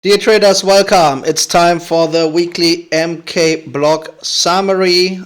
Dear traders, welcome. It's time for the weekly MK block summary.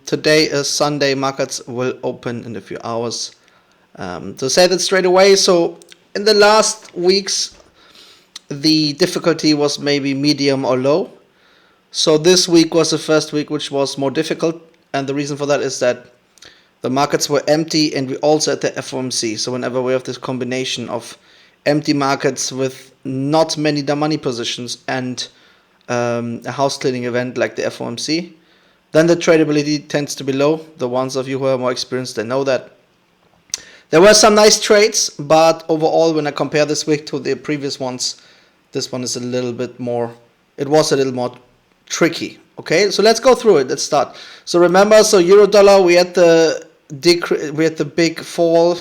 Today is Sunday. Markets will open in a few hours. To say that straight away, so in the last weeks, the difficulty was maybe medium or low. So this week was the first week which was more difficult. And the reason for that is that the markets were empty and we also had the FOMC. So whenever we have this combination of empty markets with not many money positions and a house cleaning event like the FOMC, then the tradability tends to be low. The ones of you who are more experienced, they know that. There were some nice trades, but overall, when I compare this week to the previous ones, this one is a little bit more, it was a little more tricky. Okay, so let's go through it. Let's start. So remember, so euro dollar, we had the big fall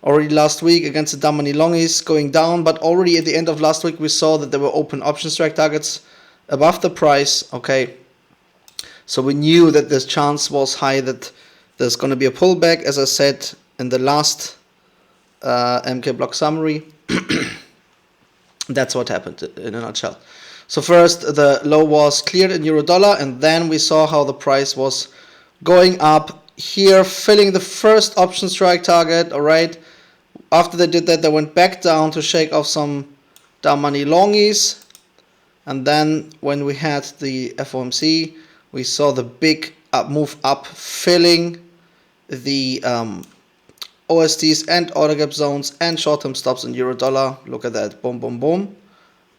already last week against the dumb money longies going down, but already at the end of last week we saw that there were open option strike targets above the price. Okay, so we knew that the chance was high that there's going to be a pullback, as I said in the last MK block summary. That's what happened in a nutshell. So first the low was cleared in euro dollar, and then we saw how the price was going up here, filling the first option strike target. All right, after they did that, they went back down to shake off some down money longies, and then when we had the FOMC, we saw the big move up, filling the OSTs and order gap zones and short-term stops in euro dollar. Look at that, boom, boom, boom.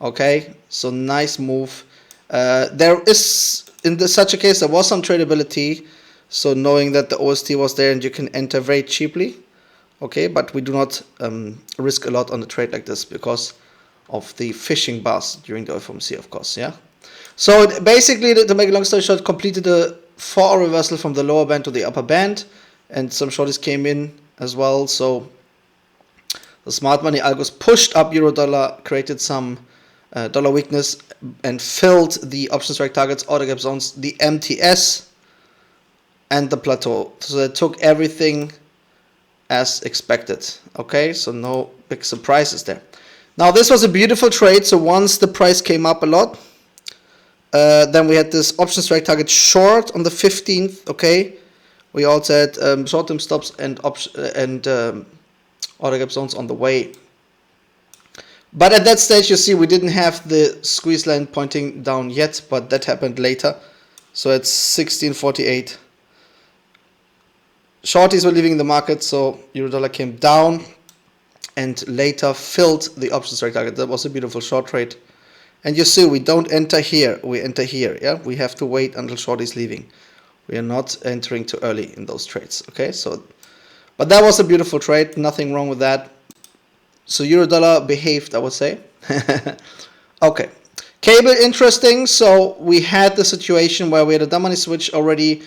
Okay, so nice move. There is, in such a case, there was some tradability. So knowing that the OST was there and you can enter very cheaply. Okay, but we do not risk a lot on a trade like this because of the fishing bars during the FOMC, of course. Yeah. So basically, to make a long story short, completed a 4-hour reversal from the lower band to the upper band, and some shorties came in as well. So the smart money algos pushed up euro dollar, created some dollar weakness, and filled the option strike targets, order gap zones, the MTS, and the plateau. So they took everything as expected. Okay, so no big surprises there. Now this was a beautiful trade. So once the price came up a lot, then we had this option strike target short on the 15th. Okay, we also had short-term stops and order gap zones on the way. But at that stage, you see, we didn't have the squeeze line pointing down yet, but that happened later. So at 16:48. Shorties were leaving the market, so euro dollar came down and later filled the option strike target. That was a beautiful short trade. And you see, we don't enter here, we enter here. Yeah, we have to wait until shorties leaving. We are not entering too early in those trades. Okay, so, but that was a beautiful trade. Nothing wrong with that. So euro dollar behaved, I would say. Okay, cable, interesting. So we had the situation where we had a dumb money switch already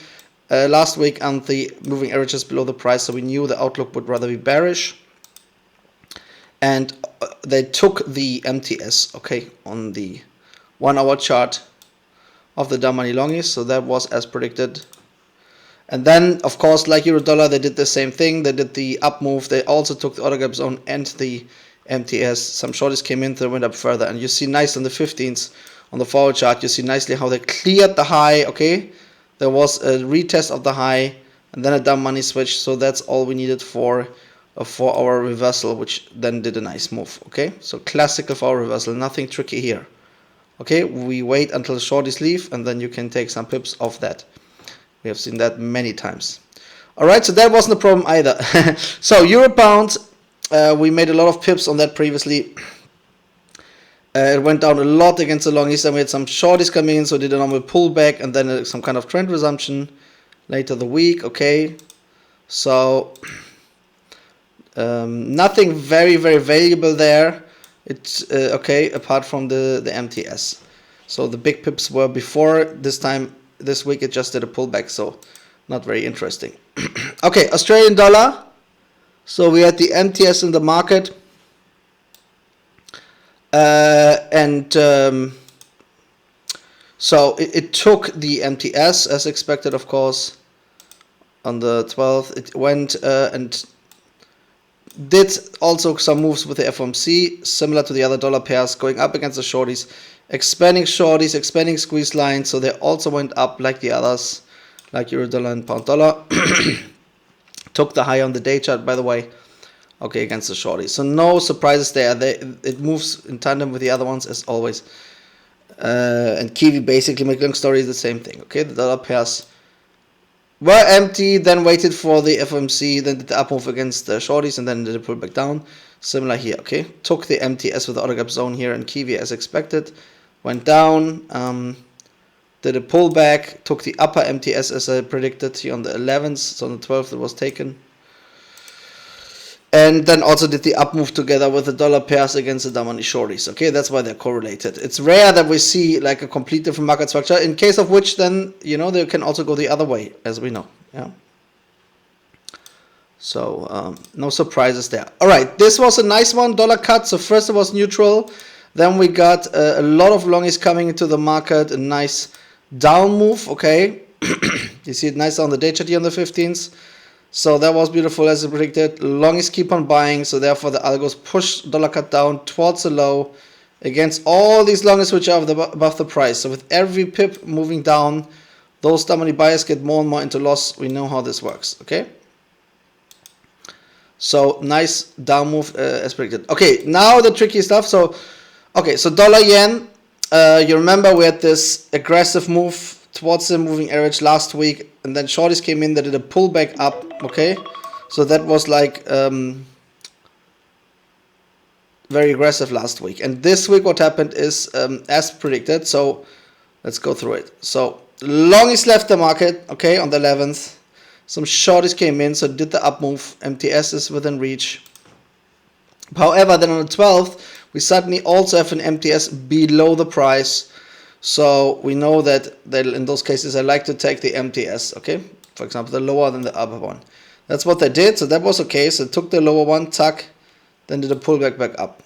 last week and the moving averages below the price, so we knew the outlook would rather be bearish, and they took the MTS, okay, on the 1-hour chart of the dumb money longies, so that was as predicted. And then, of course, like euro dollar, they did the same thing. They did the up move. They also took the order gap zone and the MTS. Some shorties came in, they went up further, and you see nice on the 15th on the forward chart. You see nicely how they cleared the high. Okay, there was a retest of the high and then a dumb money switch. So that's all we needed for a 4-hour reversal, which then did a nice move. Okay, so classical 4-hour reversal, nothing tricky here. Okay, we wait until the shorties leave and then you can take some pips off that. We have seen that many times. All right, so that wasn't a problem either. So euro pound, we made a lot of pips on that previously. It went down a lot against the longies, and we had some shorties coming in, so did a normal pullback and then some kind of trend resumption later the week. Okay, so nothing very valuable there. It's okay, apart from the MTS. So the big pips were before. This week it just did a pullback, so not very interesting. Okay, Australian dollar. So we had the MTS in the market. So it took the MTS as expected, of course. On the 12th, it went and did also some moves with the FOMC, similar to the other dollar pairs, going up against the shorties, expanding squeeze lines, so they also went up like the others, like euro dollar and pound dollar. Took the high on the day chart, by the way, okay, against the shorties. So no surprises there. It moves in tandem with the other ones as always. And Kiwi basically, make long story, is the same thing. Okay, the dollar pairs were empty, then waited for the FOMC, then did the up move against the shorties, and then did a pull back down. Similar here, okay? Took the MTS with the order gap zone here and Kiwi as expected. Went down, did a pullback, took the upper MTS as I predicted here on the 11th, so on the 12th it was taken. And then also did the up move together with the dollar pairs against the damn money shorties. Okay, that's why they're correlated. It's rare that we see like a complete different market structure, in case of which then, you know, they can also go the other way, as we know. Yeah. So no surprises there. All right, this was a nice one, dollar cut. So first it was neutral, then we got a lot of longies coming into the market, a nice down move. Okay, you see it nice on the day chart here on the 15th. So that was beautiful as I predicted. Longies keep on buying, so therefore the algos push dollar cut down towards the low against all these longies which are above the price. So with every pip moving down, those dumb money buyers get more and more into loss. We know how this works. Okay. So nice down move as predicted. Okay, now the tricky stuff. So okay, so dollar yen. You remember we had this aggressive move towards the moving average last week, and then shorties came in that did a pullback up. Okay, so that was like very aggressive last week, and this week what happened is as predicted. So let's go through it. So longies left the market, okay, on the 11th. Some shorties came in, so did the up move. MTS is within reach. However, then on the 12th we suddenly also have an MTS below the price. So we know that in those cases I like to take the MTS, okay? For example, the lower than the upper one. That's what they did, so that was okay. So took the lower one, tuck, then did a pullback back up.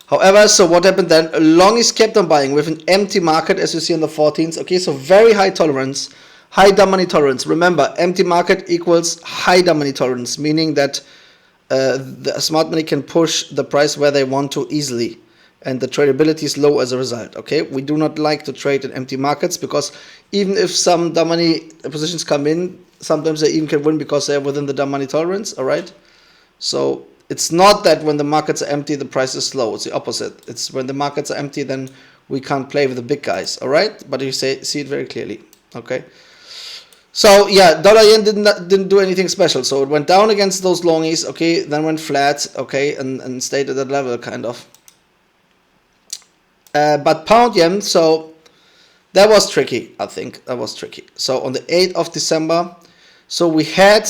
However, so what happened then? Longies kept on buying with an empty market, as you see on the 14th. Okay, so very high tolerance, high dumb money tolerance. Remember, empty market equals high dumb money tolerance, meaning that the smart money can push the price where they want to easily, and the tradability is low as a result. Okay, we do not like to trade in empty markets, because even if some dumb money positions come in, sometimes they even can win because they're within the dumb money tolerance. All right, so it's not that when the markets are empty the price is low. It's the opposite. It's when the markets are empty then we can't play with the big guys. All right, but you see it very clearly. Okay, so yeah, dollar yen didn't do anything special. So it went down against those longies. Okay, then went flat. Okay, and stayed at that level kind of. But pound yen, so that was tricky. I think that was tricky. So on the 8th of December, so we had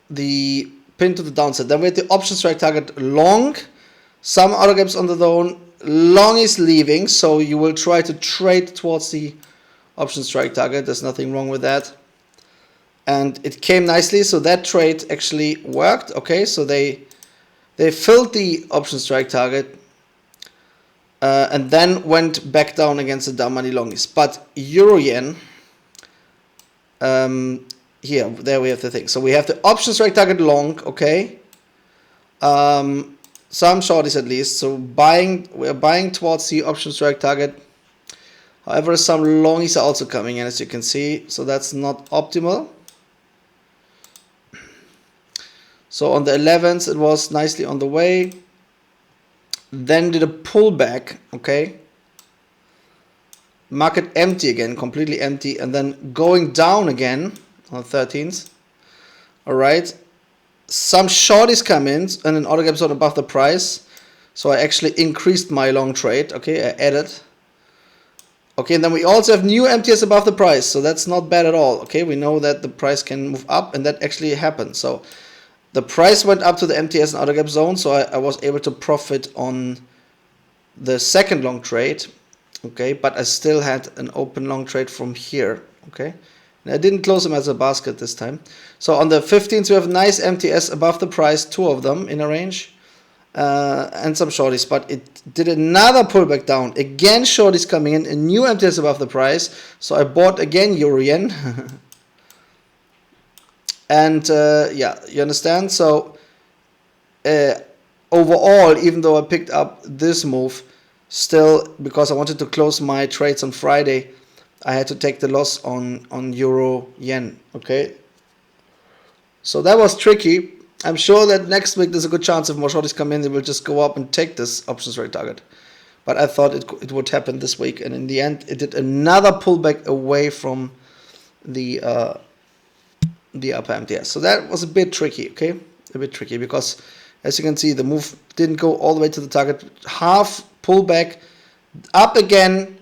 the pin to the downside. Then we had the option strike target long, some other gaps on the zone. Long is leaving, so you will try to trade towards the option strike target. There's nothing wrong with that. And it came nicely, so that trade actually worked. Okay, so they filled the option strike target. And then went back down against the down money longies. But euro yen, here, there we have the thing. So we have the option strike target long, okay. Some shorties at least. So we're buying towards the option strike target. However, some longies are also coming in, as you can see. So that's not optimal. So on the 11th, it was nicely on the way. Then did a pullback, okay. Market empty again, completely empty, and then going down again on the 13th. All right. Some shorties come in and an order gap zone above the price. So I actually increased my long trade. Okay, I added. Okay, and then we also have new MTS above the price. So that's not bad at all. Okay, we know that the price can move up, and that actually happened. So the price went up to the MTS and order gap zone, so I was able to profit on the second long trade, okay, but I still had an open long trade from here, okay, and I didn't close them as a basket this time. So on the 15th we have nice MTS above the price, two of them in a range, and some shorties, but it did another pullback down, again shorties coming in, a new MTS above the price, so I bought again euro yen. And yeah, you understand? So overall, even though I picked up this move, still, because I wanted to close my trades on Friday, I had to take the loss on euro yen. Okay, so that was tricky. I'm sure that next week there's a good chance if more shorties come in, they will just go up and take this options rate target. But I thought it would happen this week, and in the end, it did another pullback away from the upper MTS. So that was a bit tricky, okay? A bit tricky, because as you can see, the move didn't go all the way to the target. Half pullback, up again,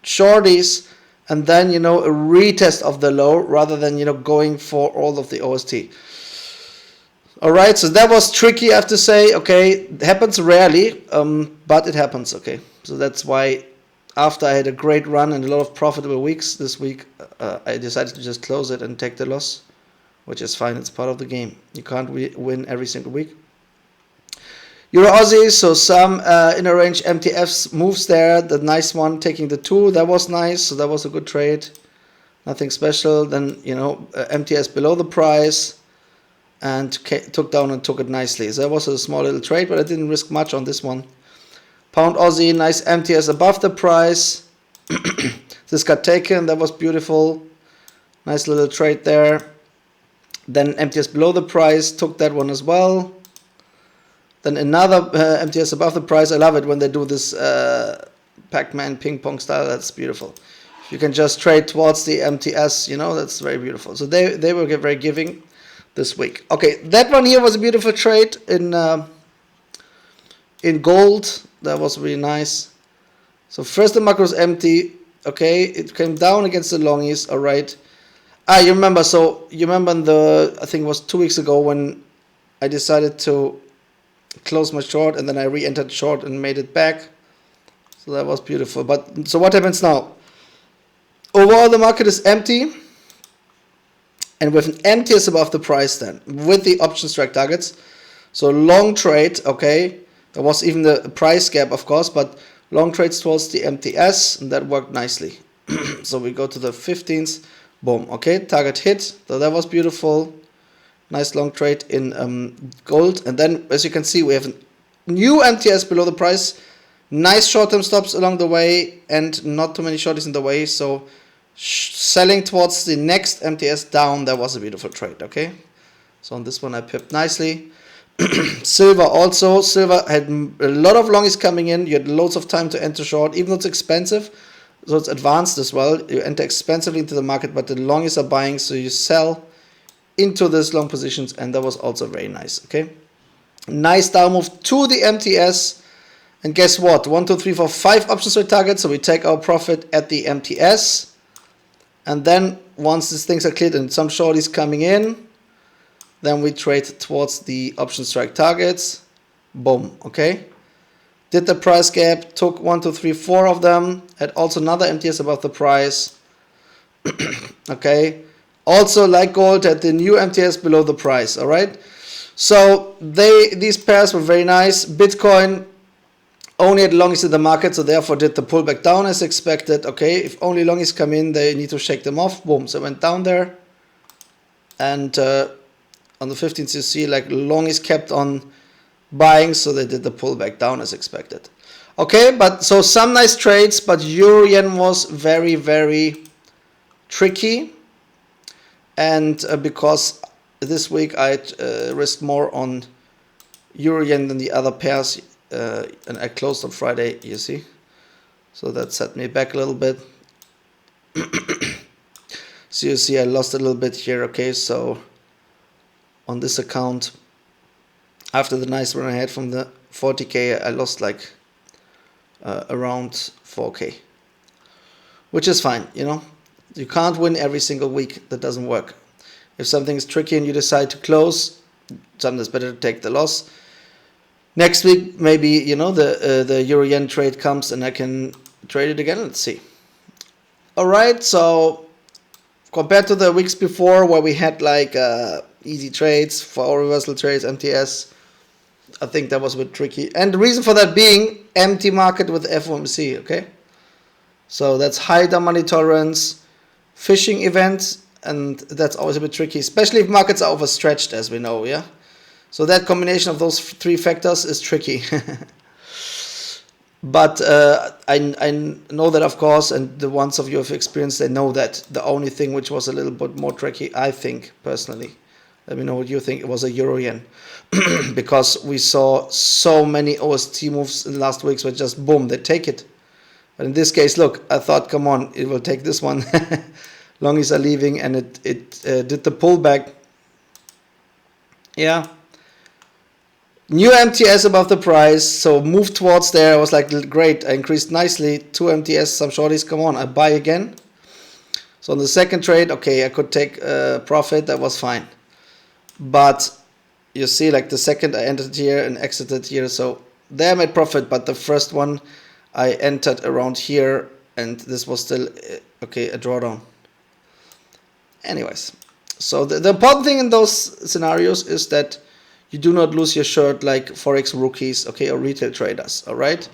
shorties, and then, you know, a retest of the low rather than, you know, going for all of the OST. All right, so that was tricky, I have to say. Okay, it happens rarely, but it happens. Okay, so that's why after I had a great run and a lot of profitable weeks this week, I decided to just close it and take the loss, which is fine. It's part of the game. You can't win every single week. Euro Aussie, so some inner range MTFs moves there. The nice one taking the 2, that was nice. So that was a good trade. Nothing special. Then, you know, MTS below the price. And took down and took it nicely. So that was a small little trade, but I didn't risk much on this one. Pound Aussie, nice MTS above the price. This got taken, that was beautiful. Nice little trade there. Then MTS below the price, took that one as well. Then another MTS above the price. I love it when they do this Pac-Man ping pong style, that's beautiful. If you can just trade towards the MTS, you know, that's very beautiful. So they were very giving this week. Okay, that one here was a beautiful trade in gold. That was really nice. So first the macro was empty. Okay, it came down against the longies. All right. You remember? So you remember I think it was 2 weeks ago when I decided to close my short and then I re-entered short and made it back. So that was beautiful. But so what happens now? Overall, the market is empty. And with an MTS above the price then, with the option strike targets. So long trade, okay. There was even the price gap, of course, but long trades towards the MTS, and that worked nicely. So we go to the 15th, boom, okay. Target hit, so that was beautiful. Nice long trade in gold. And then, as you can see, we have a new MTS below the price. Nice short-term stops along the way, and not too many shorties in the way, so selling towards the next MTS down, that was a beautiful trade, okay? So on this one I pipped nicely. Silver also. Silver had a lot of longies coming in. You had loads of time to enter short, even though it's expensive. So it's advanced as well. You enter expensively into the market, but the longies are buying, so you sell into these long positions, and that was also very nice, okay? Nice down move to the MTS. And guess what? 1, 2, 3, 4, 5 options rate targets. So we take our profit at the MTS. And then once these things are cleared and some shorties coming in, then we trade towards the option strike targets. Boom, okay? Did the price gap, took 1, 2, 3, 4 of them, had also another MTS above the price. Okay? Also, like gold, had the new MTS below the price, all right? So these pairs were very nice. Bitcoin only had longies in the market, so therefore did the pullback down as expected. Okay, if only longies come in, they need to shake them off. Boom, so it went down there. And on the 15th, you see like longies kept on buying, so they did the pullback down as expected. Okay, but so some nice trades, but Euro Yen was very, very tricky. And because this week I risked more on Euro Yen than the other pairs, and I closed on Friday, you see. So that set me back a little bit. So you see I lost a little bit here, okay, so on this account, after the nice run I had from the 40k, I lost like around 4k, which is fine, you know. You can't win every single week, that doesn't work. If something is tricky and you decide to close, sometimes it's better to take the loss. Next week, maybe, you know, the Euro Yen trade comes and I can trade it again. Let's see. All right, so compared to the weeks before where we had like easy trades, for reversal trades, MTS, I think that was a bit tricky. And the reason for that being empty market with FOMC, okay? So that's high down money tolerance, phishing events and that's always a bit tricky, especially if markets are overstretched, as we know, yeah. So that combination of those three factors is tricky. But I know that, of course, and the ones of you who have experienced, they know that the only thing which was a little bit more tricky, I think, personally, let me know what you think, it was a euro-yen. Because we saw so many OST moves in the last weeks where just boom, they take it. But in this case, look, I thought, come on, it will take this one. Longies are leaving, and it did the pullback. Yeah. New MTS above the price, so move towards there. I was like, great, I increased nicely. 2 MTS, some shorties, come on, I buy again. So on the second trade, okay, I could take profit, that was fine. But you see, like the second I entered here and exited here, so there I made profit, but the first one I entered around here, and this was still, okay, a drawdown. Anyways, so the important thing in those scenarios is that you do not lose your shirt like forex rookies, okay, or retail traders, all right?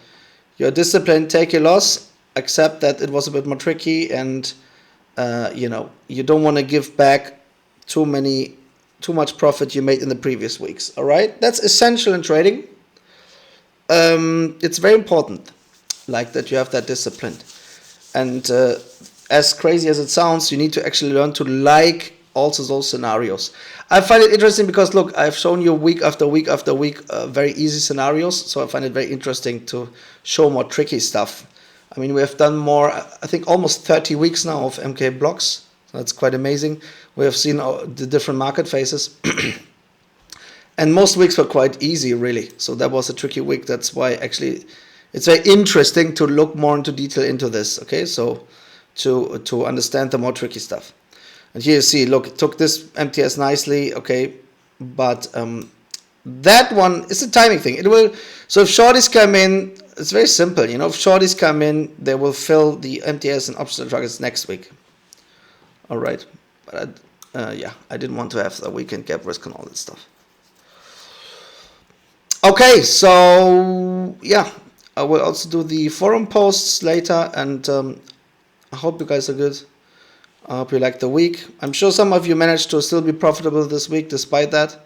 You're disciplined, take a loss, accept that it was a bit more tricky, and you know, you don't want to give back too much profit you made in the previous weeks, all right? That's essential in trading. It's very important, like that you have that discipline. And as crazy as it sounds, you need to actually learn to like also those scenarios. I find it interesting because, look, I've shown you week after week after week very easy scenarios, so I find it very interesting to show more tricky stuff. I mean, we have done more, I think almost 30 weeks now of MK blocks, so that's quite amazing. We have seen the different market phases. And most weeks were quite easy, really, so that was a tricky week. That's why actually it's very interesting to look more into detail into this, okay, so to understand the more tricky stuff. And here you see, look, it took this MTS nicely, okay, but that one is a timing thing. It will, so if shorties come in, it's very simple, you know, if shorties come in, they will fill the MTS and optional targets next week. All right, but yeah, I didn't want to have the weekend gap risk and all that stuff. Okay, so yeah, I will also do the forum posts later, and I hope you guys are good. I hope you liked the week. I'm sure some of you managed to still be profitable this week despite that.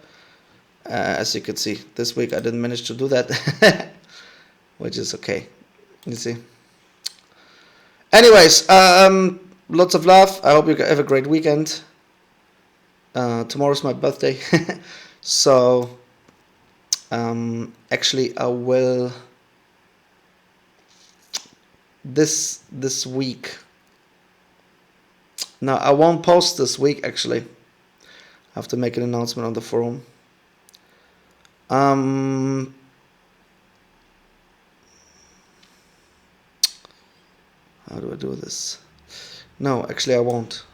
As you can see, this week I didn't manage to do that, which is okay. You see. Anyways, lots of love. I hope you have a great weekend. Tomorrow's my birthday, so actually I will this week. Now, I won't post this week, actually. I have to make an announcement on the forum. How do I do this? No, actually I won't.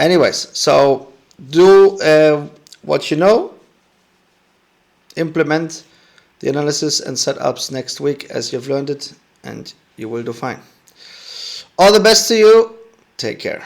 Anyways, so do what you know. Implement the analysis and setups next week as you've learned it, and you will do fine. All the best to you. Take care.